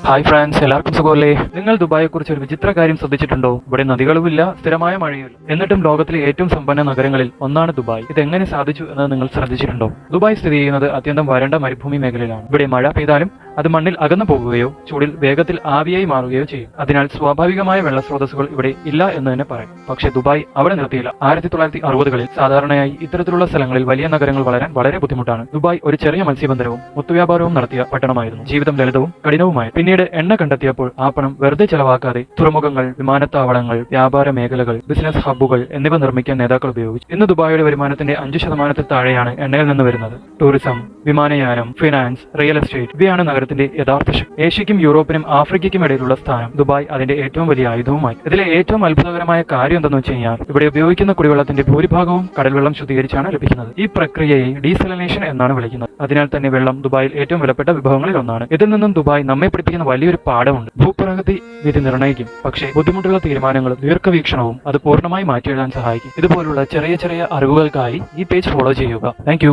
Hi France, എല്ലാവർക്കും സുഖമല്ലേ? നിങ്ങൾ ദുബായെക്കുറിച്ച് ഒരു വിചിത്ര കാര്യം ശ്രദ്ധിച്ചിട്ടുണ്ടോ? ഇവിടെ നദികളുമില്ല, സ്ഥിരമായ മഴയുമില്ല. എന്നിട്ടും ലോകത്തിലെ ഏറ്റവും സമ്പന്ന നഗരങ്ങളിൽ ഒന്നാണ് ദുബായ്. ഇതെങ്ങനെ സാധിച്ചു എന്നത് നിങ്ങൾ ശ്രദ്ധിച്ചിട്ടുണ്ടോ? ദുബായ് സ്ഥിതി ചെയ്യുന്നത് അത്യന്തം വരണ്ട മരുഭൂമി മേഖലയിലാണ്. ഇവിടെ മഴ പെയ്താലും അത് മണ്ണിൽ അകന്നു പോകുകയോ ചൂടിൽ വേഗത്തിൽ ആവിയായി മാറുകയോ ചെയ്യും. അതിനാൽ സ്വാഭാവികമായ വെള്ളസ്രോതസ്സുകൾ ഇവിടെ ഇല്ല എന്ന് തന്നെ പറയും. പക്ഷേ ദുബായ് അവിടെ നിർത്തിയില്ല. 1960-കളിൽ സാധാരണയായി ഇത്തരത്തിലുള്ള സ്ഥലങ്ങളിൽ വലിയ നഗരങ്ങൾ വളരാൻ വളരെ ബുദ്ധിമുട്ടാണ്. ദുബായ് ഒരു ചെറിയ മത്സ്യബന്ധനവും മുത്തുവ്യാപാരവും നടത്തിയ പട്ടണമായിരുന്നു. ജീവിതം ലളിതവും കഠിനവുമായി. പിന്നീട് എണ്ണ കണ്ടെത്തിയപ്പോൾ ആ പണം വെറുതെ ചെലവാക്കാതെ തുറമുഖങ്ങൾ, വിമാനത്താവളങ്ങൾ, വ്യാപാര മേഖലകൾ, ബിസിനസ് ഹബ്ബുകൾ എന്നിവ നിർമ്മിക്കാൻ നേതാക്കൾ ഉപയോഗിച്ചു. ഇന്ന് ദുബായിയുടെ വരുമാനത്തിന്റെ 5% താഴെയാണ് എണ്ണയിൽ നിന്ന് വരുന്നത്. ടൂറിസം, വിമാനയാനം, ഫിനാൻസ്, റിയൽ എസ്റ്റേറ്റ് ഇവയാണ് നഗരത്തിന്റെ യഥാർത്ഥ ശക്തി. ഏഷ്യയ്ക്കും യൂറോപ്പിനും ആഫ്രിക്കയ്ക്കും ഇടയിലുള്ള സ്ഥാനം ദുബായ് അതിന്റെ ഏറ്റവും വലിയ ആയുധവുമായി. ഇതിലെ ഏറ്റവും അത്ഭുതകരമായ കാര്യം എന്തെന്ന് വെച്ച് കഴിഞ്ഞാൽ ഇവിടെ ഉപയോഗിക്കുന്ന കുടിവെള്ളത്തിന്റെ ഭൂരിഭാഗവും കടൽവെള്ളം ശുദ്ധീകരിച്ചാണ് ലഭിക്കുന്നത്. ഈ പ്രക്രിയയെ ഡീസലിനേഷൻ എന്നാണ് വിളിക്കുന്നത്. അതിനാൽ തന്നെ വെള്ളം ദുബായിൽ ഏറ്റവും വിലപ്പെട്ട വിഭവങ്ങളിൽ ഒന്നാണ്. ഇതിൽ നിന്നും ദുബായ് നമ്മെ പഠിപ്പിക്കുന്ന വലിയൊരു പാഠമുണ്ട്. ഭൂപ്രകൃതി വിധി നിർണ്ണയിക്കും, പക്ഷേ ബുദ്ധിമുട്ടുള്ള തീരുമാനങ്ങളും ദീർഘവീക്ഷണവും അത് പൂർണ്ണമായി മാറ്റിയെഴുതാൻ സഹായിക്കും. ഇതുപോലുള്ള ചെറിയ ചെറിയ അറിവുകൾക്കായി ഈ പേജ് ഫോളോ ചെയ്യുക. താങ്ക്